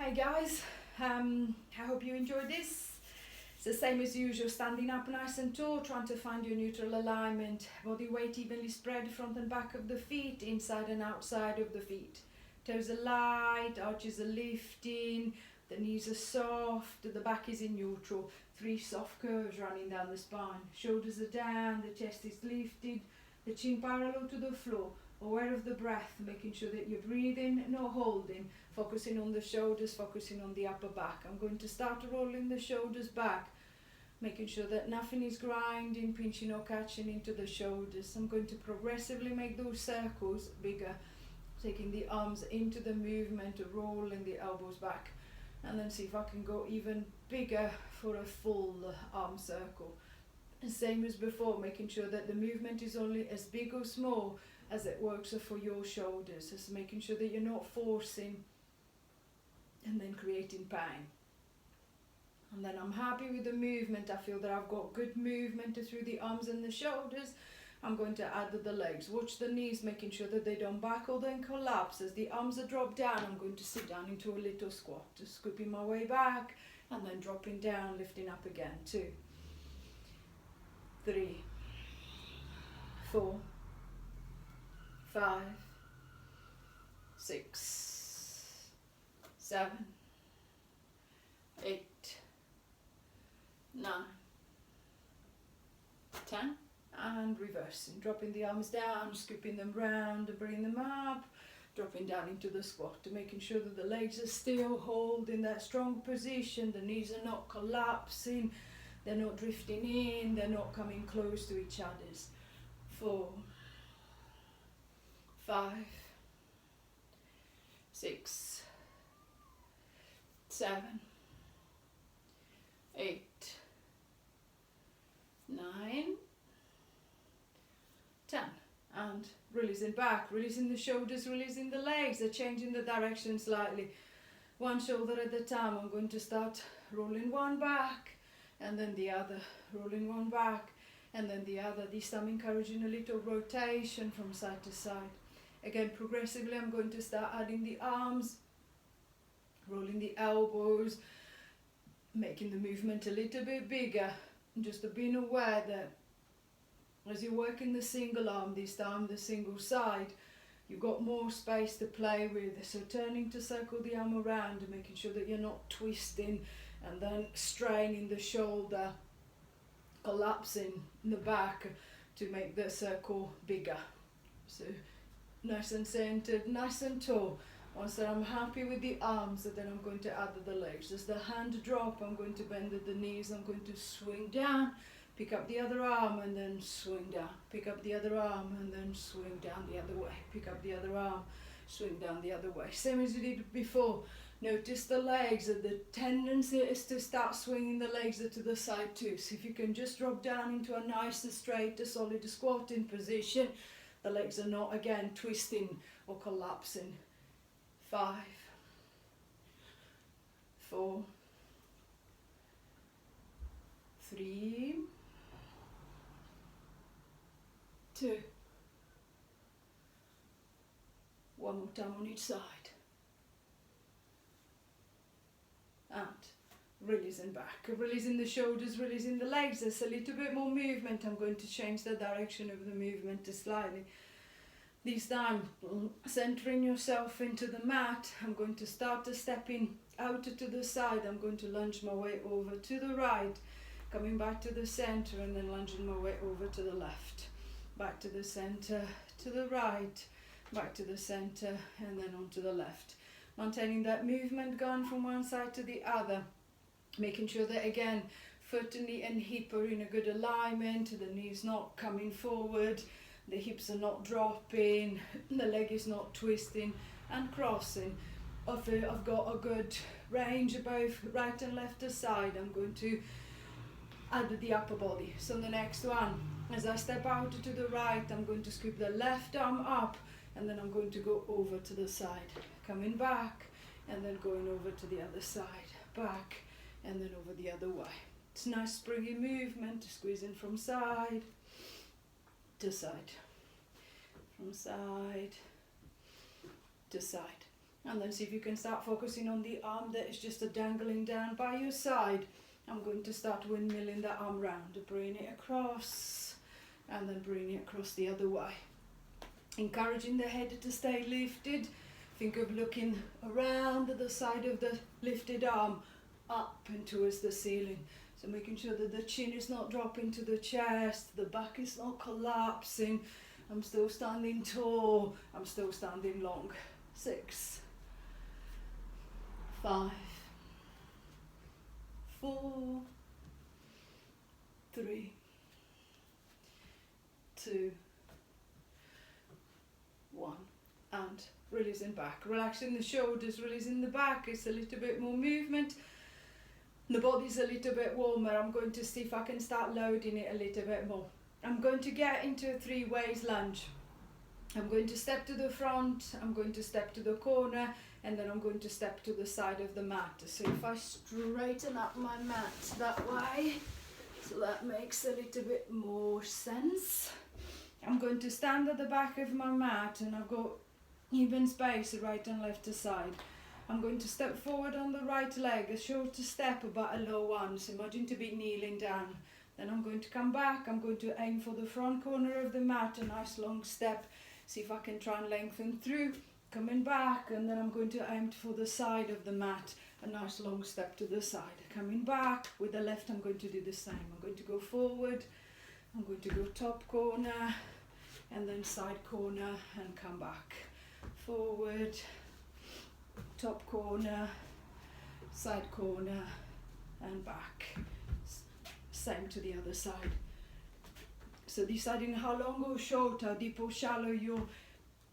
Hi guys, I hope you enjoyed this. It's the same as usual, standing up nice and tall, trying to find your neutral alignment. Body weight evenly spread, front and back of the feet, inside and outside of the feet. Toes are light, arches are lifting, the knees are soft, the back is in neutral. 3 soft curves running down the spine. Shoulders are down, the chest is lifted, the chin parallel to the floor. Aware of the breath, making sure that you're breathing, not holding. Focusing on the shoulders, focusing on the upper back. I'm going to start rolling the shoulders back, making sure that nothing is grinding, pinching or catching into the shoulders. I'm going to progressively make those circles bigger, taking the arms into the movement, rolling the elbows back, and then see if I can go even bigger for a full arm circle. And same as before, making sure that the movement is only as big or small as it works for your shoulders. Just making sure that you're not forcing and then creating pain. And then I'm happy with the movement. I feel that I've got good movement through the arms and the shoulders. I'm going to add the legs. Watch the knees, making sure that they don't buckle then collapse. As the arms are dropped down, I'm going to sit down into a little squat. Just scooping my way back and then dropping down, lifting up again. 2, 3, 4, 5, 6, 7, 8, 9, 10, and reversing, dropping the arms down, scooping them round, bringing them up, dropping down into the squat, making sure that the legs are still holding that strong position, the knees are not collapsing, they're not drifting in, they're not coming close to each other's. 4, 5, 6, 7, 8, 9, 10, and releasing back, releasing the shoulders, releasing the legs. They're changing the direction slightly, one shoulder at a time. I'm going to start rolling one back and then the other, rolling one back and then the other, this time encouraging a little rotation from side to side. Again, progressively I'm going to start adding the arms, rolling the elbows, making the movement a little bit bigger, and just being aware that as you're working the single arm, this time the single side, you've got more space to play with. So turning to circle the arm around and making sure that you're not twisting and then straining the shoulder, collapsing in the back to make the circle bigger. So nice and centered, nice and tall. Once that I'm happy with the arms, then I'm going to add the legs. As the hand drop, I'm going to bend the knees, I'm going to swing down, pick up the other arm and then swing down, pick up the other arm and then swing down the other way, pick up the other arm, swing down the other way. Same as you did before. Notice the legs, the tendency is to start swinging the legs to the side too. So if you can just drop down into a nice, straight, solid squatting position, the legs are not again twisting or collapsing. 5, 4, 3, 2, one more time on each side, and releasing back, releasing the shoulders, releasing the legs. There's a little bit more movement. I'm going to change the direction of the movement slightly. This time, centering yourself into the mat, I'm going to start stepping out to the side. I'm going to lunge my way over to the right, coming back to the center and then lunging my way over to the left. Back to the center, to the right, back to the center and then on to the left. Maintaining that movement going from one side to the other. Making sure that again, foot, knee and hip are in a good alignment, the knee's not coming forward, the hips are not dropping, the leg is not twisting and crossing. I've got a good range both right and left side. I'm going to add the upper body. So the next one, as I step out to the right, I'm going to scoop the left arm up and then I'm going to go over to the side. Coming back and then going over to the other side. Back and then over the other way. It's nice springy movement, squeezing from side to side, from side to side. And then see if you can start focusing on the arm that is just a dangling down by your side. I'm going to start windmilling that arm round, bring it across, and then bring it across the other way. Encouraging the head to stay lifted. Think of looking around the side of the lifted arm, up and towards the ceiling. So making sure that the chin is not dropping to the chest, the back is not collapsing. I'm still standing tall, I'm still standing long. 6, 5, 4, 3, 2, 1. And releasing back. Relaxing the shoulders, releasing the back. It's a little bit more movement. The body's a little bit warmer. I'm going to see if I can start loading it a little bit more. I'm going to get into a 3 ways lunge. I'm going to step to the front, I'm going to step to the corner, and then I'm going to step to the side of the mat. So if I straighten up my mat that way, so that makes a little bit more sense. I'm going to stand at the back of my mat, and I've got even space right and left side. I'm going to step forward on the right leg, a shorter step but a low one, so imagine to be kneeling down. Then I'm going to come back, I'm going to aim for the front corner of the mat, a nice long step. See if I can try and lengthen through, coming back, and then I'm going to aim for the side of the mat, a nice long step to the side. Coming back, with the left I'm going to do the same. I'm going to go forward, I'm going to go top corner, and then side corner, and come back. Forward, top corner, side corner, and back. Same to the other side. So deciding how long or short, how deep or shallow your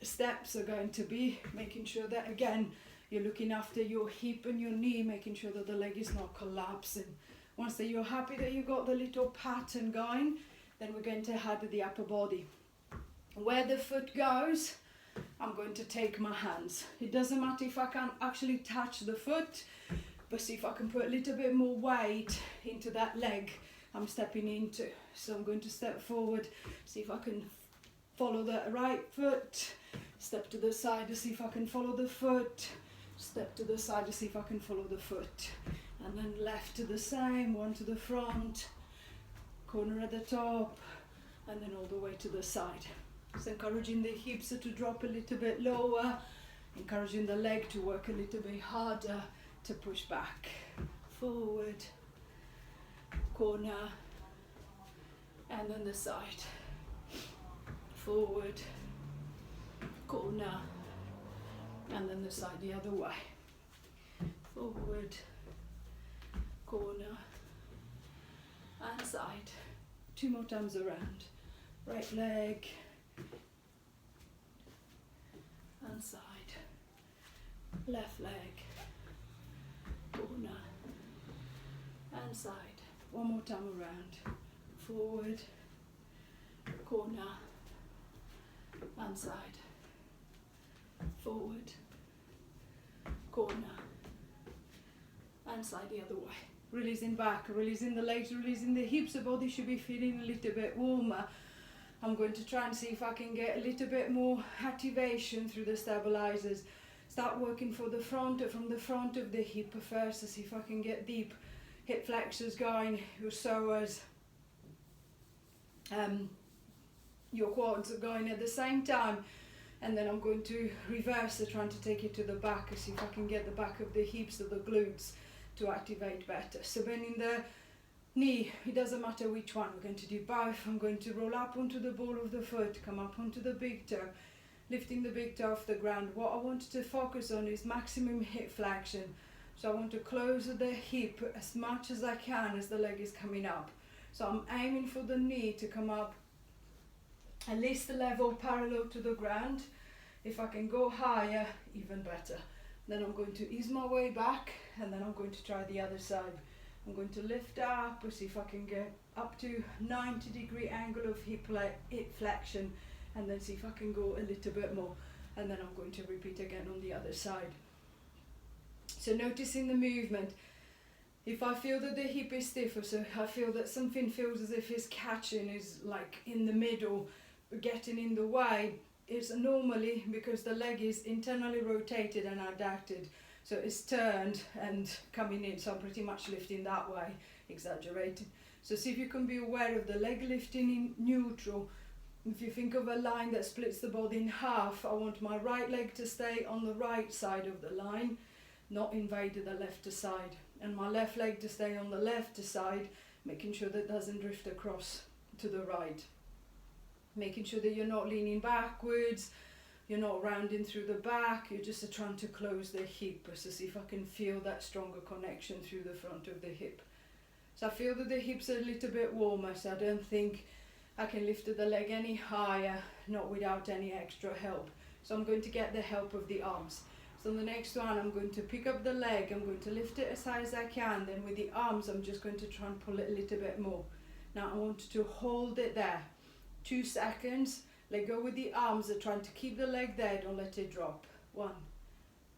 steps are going to be, making sure that again you're looking after your hip and your knee, making sure that the leg is not collapsing. Once that you're happy that you've got the little pattern going, then we're going to add the upper body. Where the foot goes, I'm going to take my hands. It doesn't matter if I can't actually touch the foot, but see if I can put a little bit more weight into that leg I'm stepping into. So I'm going to step forward, see if I can follow the right foot, step to the side to see if I can follow the foot, step to the side to see if I can follow the foot, and then left to the same, one to the front, corner at the top, and then all the way to the side. So encouraging the hips to drop a little bit lower, encouraging the leg to work a little bit harder to push back, forward, corner, and then the side, forward, corner, and then the side the other way, forward, corner, and side. 2 more times around, right leg, and side, left leg, corner, and side. 1 more time around, forward, corner, and side, forward, corner, and side the other way. Releasing back, releasing the legs, releasing the hips. The body should be feeling a little bit warmer. I'm going to try and see if I can get a little bit more activation through the stabilizers. Start working for the front, from the front of the hip first, to see if I can get deep hip flexors going, your psoas, your quads are going at the same time. And then I'm going to reverse it, trying to take it to the back, to see if I can get the back of the hips or the glutes to activate better. So bending the knee, it doesn't matter which one, we're going to do both. I'm going to roll up onto the ball of the foot, come up onto the big toe, lifting the big toe off the ground. What I want to focus on is maximum hip flexion. So I want to close the hip as much as I can as the leg is coming up. So I'm aiming for the knee to come up at least a level parallel to the ground. If I can go higher, even better. Then I'm going to ease my way back, and then I'm going to try the other side. I'm going to lift up, see if I can get up to 90-degree angle of hip flexion, and then see if I can go a little bit more. And then I'm going to repeat again on the other side. So noticing the movement. If I feel that the hip is stiff, or so I feel that something feels as if it's catching, is like in the middle, getting in the way, it's normally because the leg is internally rotated and adducted, so it's turned and coming in, so I'm pretty much lifting that way, exaggerating. So see if you can be aware of the leg lifting in neutral. If you think of a line that splits the body in half, I want my right leg to stay on the right side of the line, not invade the left side, and my left leg to stay on the left side, making sure that it doesn't drift across to the right. Making sure that you're not leaning backwards, you're not rounding through the back, you're just trying to close the hip. So see if I can feel that stronger connection through the front of the hip. So I feel that the hips are a little bit warmer, so I don't think I can lift the leg any higher, not without any extra help. So I'm going to get the help of the arms. So on the next one, I'm going to pick up the leg, I'm going to lift it as high as I can, then with the arms I'm just going to try and pull it a little bit more. Now I want to hold it there, 2 seconds, let go with the arms, I'm trying to keep the leg there, don't let it drop. 1,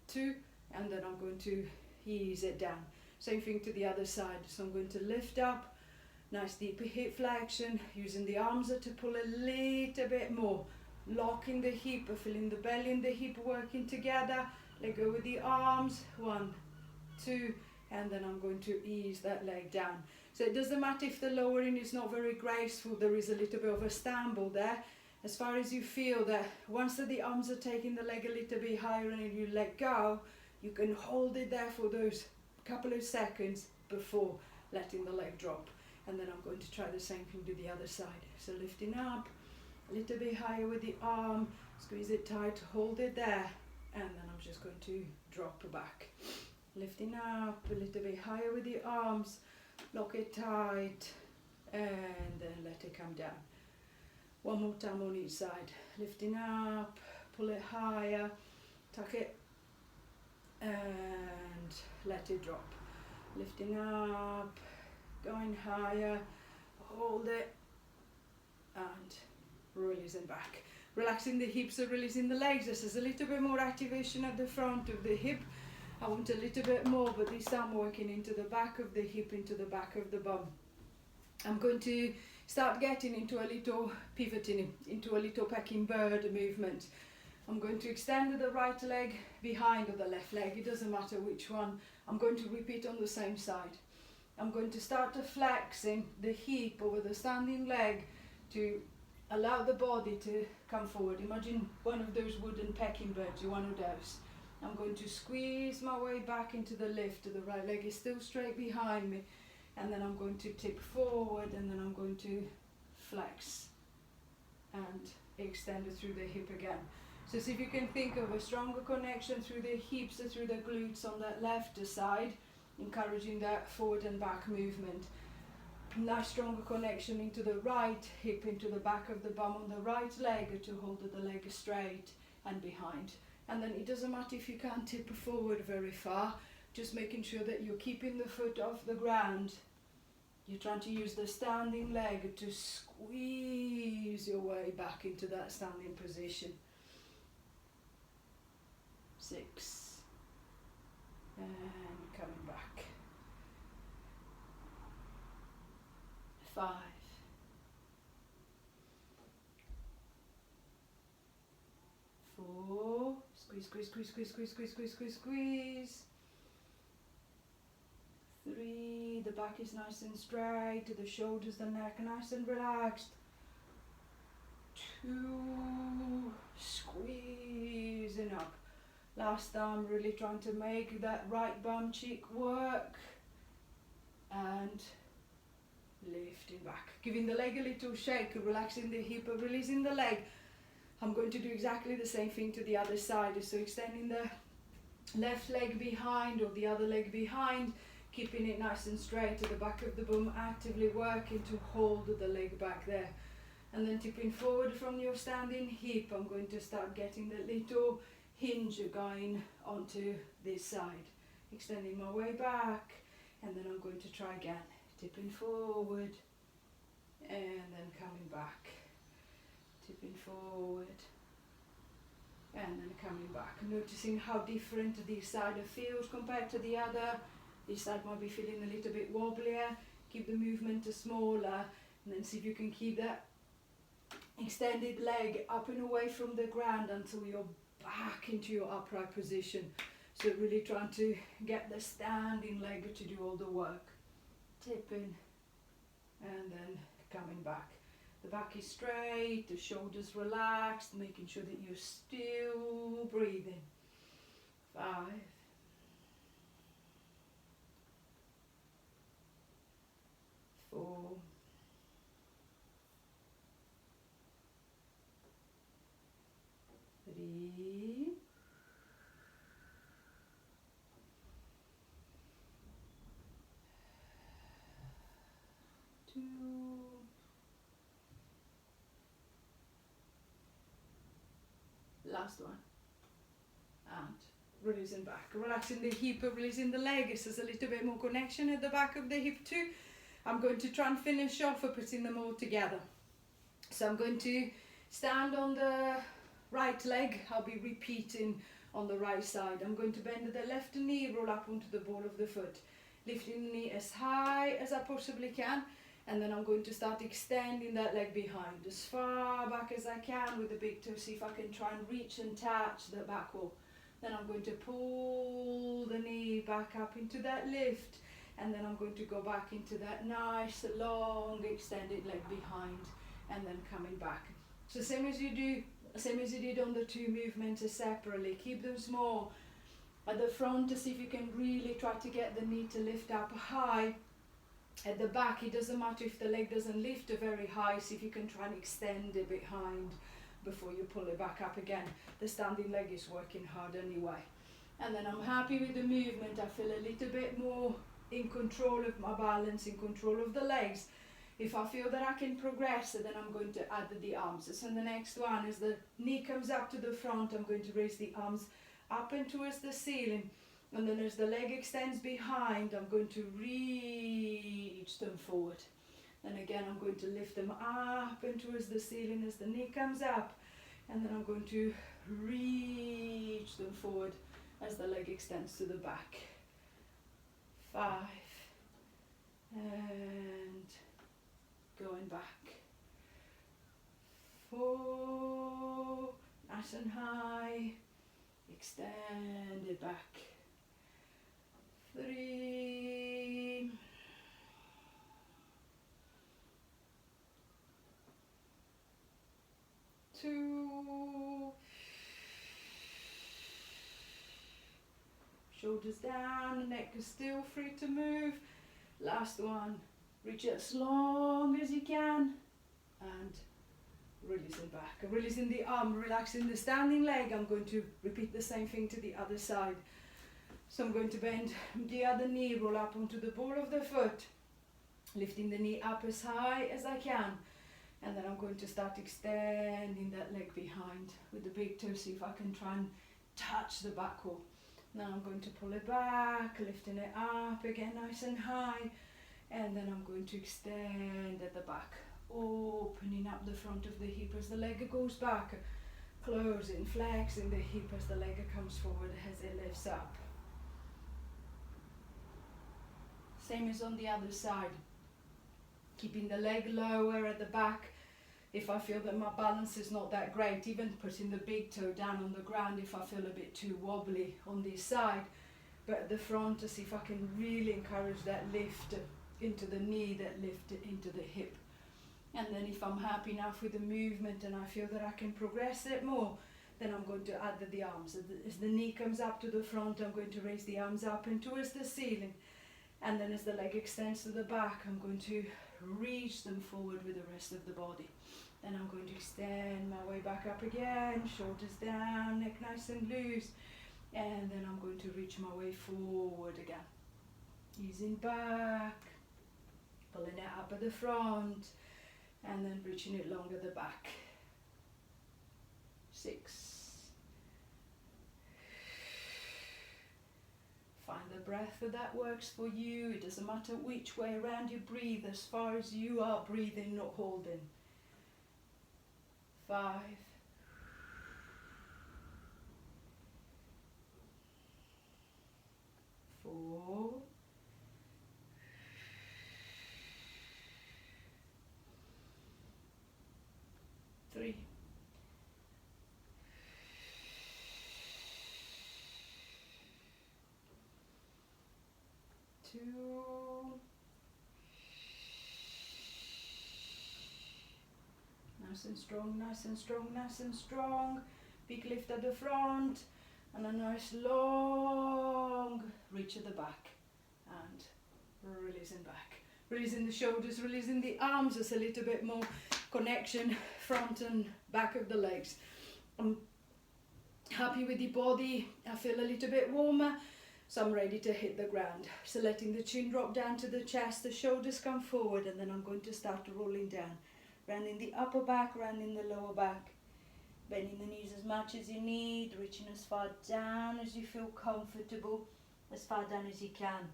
2, and then I'm going to ease it down. Same thing to the other side, so I'm going to lift up, nice deep hip flexion, using the arms to pull a little bit more, locking the hip, feeling the belly and the hip working together, let go with the arms, 1, 2, and then I'm going to ease that leg down. So it doesn't matter if the lowering is not very graceful, there is a little bit of a stumble there. As far as you feel that once the arms are taking the leg a little bit higher and you let go, you can hold it there for those couple of seconds before letting the leg drop. And then I'm going to try the same thing to the other side. So lifting up, a little bit higher with the arm, squeeze it tight, hold it there, and then I'm just going to drop back. Lifting up, a little bit higher with the arms, lock it tight, and then let it come down. One more time on each side. Lifting up, pull it higher, tuck it, and let it drop. Lifting up, going higher, hold it, and releasing back. Relaxing the hips and releasing the legs. This is a little bit more activation at the front of the hip. I want a little bit more, but this time working into the back of the hip, into the back of the bum. I'm going to start getting into a little pivoting, into a little pecking bird movement. I'm going to extend the right leg behind the left leg, it doesn't matter which one. I'm going to repeat on the same side. I'm going to start flexing the hip over the standing leg to allow the body to come forward. Imagine one of those wooden pecking birds, you're one of those. I'm going to squeeze my way back into the lift. The right leg is still straight behind me, and then I'm going to tip forward, and then I'm going to flex and extend it through the hip again. So see if you can think of a stronger connection through the hips and through the glutes on that left side, encouraging that forward and back movement. Nice stronger connection into the right hip, into the back of the bum on the right leg to hold the leg straight and behind. And then it doesn't matter if you can't tip forward very far, just making sure that you're keeping the foot off the ground. You're trying to use the standing leg to squeeze your way back into that standing position. 6, and coming back. 5, 4, squeeze, squeeze, squeeze, squeeze, squeeze, squeeze, squeeze, squeeze, squeeze. 3, the back is nice and straight, the shoulders, the neck nice and relaxed. 2, squeezing up. Last time, really trying to make that right bum cheek work, and lifting back, giving the leg a little shake, relaxing the hip, releasing the leg. I'm going to do exactly the same thing to the other side, so extending the left leg behind or the other leg behind, keeping it nice and straight to the back of the bum, actively working to hold the leg back there. And then tipping forward from your standing hip, I'm going to start getting the little hinge going onto this side, extending my way back, and then I'm going to try again, tipping forward and then coming back, tipping forward and then coming back. Noticing how different this side feels compared to the other. This side might be feeling a little bit wobblier. Keep the movement smaller, and then see if you can keep that extended leg up and away from the ground until you're back into your upright position. So really trying to get the standing leg to do all the work. Tipping and then coming back. The back is straight, the shoulders relaxed, making sure that you're still breathing. 5, 4, 3, 2, last one, and releasing back, relaxing the hip, releasing the leg. This is a little bit more connection at the back of the hip too. I'm going to try and finish off by putting them all together. So I'm going to stand on the right leg. I'll be repeating on the right side. I'm going to bend the left knee, roll up onto the ball of the foot, lifting the knee as high as I possibly can, and then I'm going to start extending that leg behind as far back as I can with the big toe. See if I can try and reach and touch the back wall. Then I'm going to pull the knee back up into that lift, and then I'm going to go back into that nice long extended leg behind, and then coming back. So same as you did on the two movements separately. Keep them small at the front to see if you can really try to get the knee to lift up high. At the back, it doesn't matter if the leg doesn't lift very high, see if you can try and extend it behind before you pull it back up again. The standing leg is working hard anyway. And then I'm happy with the movement. I feel a little bit more in control of my balance, in control of the legs. If I feel that I can progress, then I'm going to add the arms. So the next one is the knee comes up to the front, I'm going to raise the arms up and towards the ceiling. And then as the leg extends behind, I'm going to reach them forward. Then again, I'm going to lift them up and towards the ceiling as the knee comes up. And then I'm going to reach them forward as the leg extends to the back. 5. And going back. 4. Nice and high. Extend it back. 3, 2, shoulders down, the neck is still free to move. Last one, reach it as long as you can, and releasing back. Releasing the arm, relaxing the standing leg. I'm going to repeat the same thing to the other side. So I'm going to bend the other knee, roll up onto the ball of the foot, lifting the knee up as high as I can. And then I'm going to start extending that leg behind with the big toe, see if I can try and touch the back wall. Now I'm going to pull it back, lifting it up again nice and high. And then I'm going to extend at the back, opening up the front of the hip as the leg goes back, closing, flexing the hip as the leg comes forward as it lifts up. Same as on the other side, keeping the leg lower at the back. If I feel that my balance is not that great, even putting the big toe down on the ground if I feel a bit too wobbly on this side. But at the front, to see if I can really encourage that lift into the knee, that lift into the hip. And then if I'm happy enough with the movement and I feel that I can progress it more, then I'm going to add the arms. As the knee comes up to the front, I'm going to raise the arms up and towards the ceiling. And then as the leg extends to the back, I'm going to reach them forward with the rest of the body. Then I'm going to extend my way back up again, shoulders down, neck nice and loose. And then I'm going to reach my way forward again. Easing back, pulling it up at the front, and then reaching it long at the back. 6. Find the breath that works for you. It doesn't matter which way around you breathe, as far as you are breathing, not holding. 5. 4. 3. 2. Nice and strong, nice and strong, nice and strong. Big lift at the front and a nice long reach at the back and releasing back. Releasing the shoulders, releasing the arms. There's a little bit more connection front and back of the legs. I'm happy with the body. I feel a little bit warmer, so I'm ready to hit the ground. So letting the chin drop down to the chest, the shoulders come forward, and then I'm going to start rolling down. Rounding the upper back, rounding the lower back. Bending the knees as much as you need, reaching as far down as you feel comfortable, as far down as you can.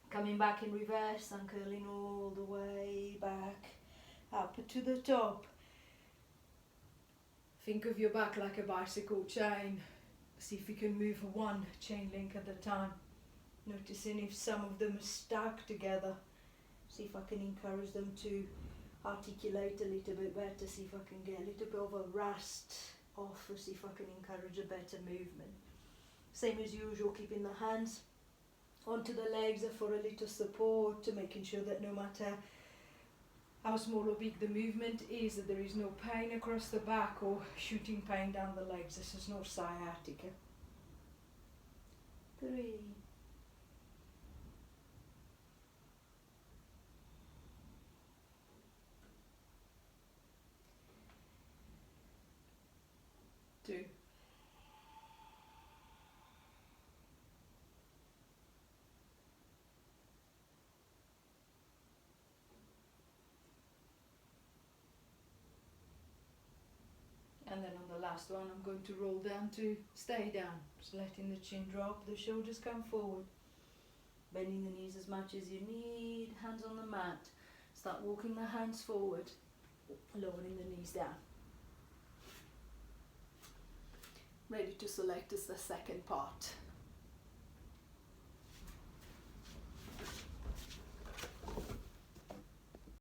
Coming back in reverse and curling all the way back, up to the top. Think of your back like a bicycle chain. See if you can move one chain link at a time. Noticing if some of them are stuck together. See if I can encourage them to articulate a little bit better. See if I can get a little bit of a rust off, or see if I can encourage a better movement. Same as usual, keeping the hands onto the legs for a little support, to making sure that no matter how small or big the movement is, that there is no pain across the back or shooting pain down the legs. This is no sciatica. 3. 2. And then on the last one, I'm going to roll down to stay down. Just letting the chin drop, the shoulders come forward. Bending the knees as much as you need, hands on the mat. Start walking the hands forward, lowering the knees down. Ready to select as the second part.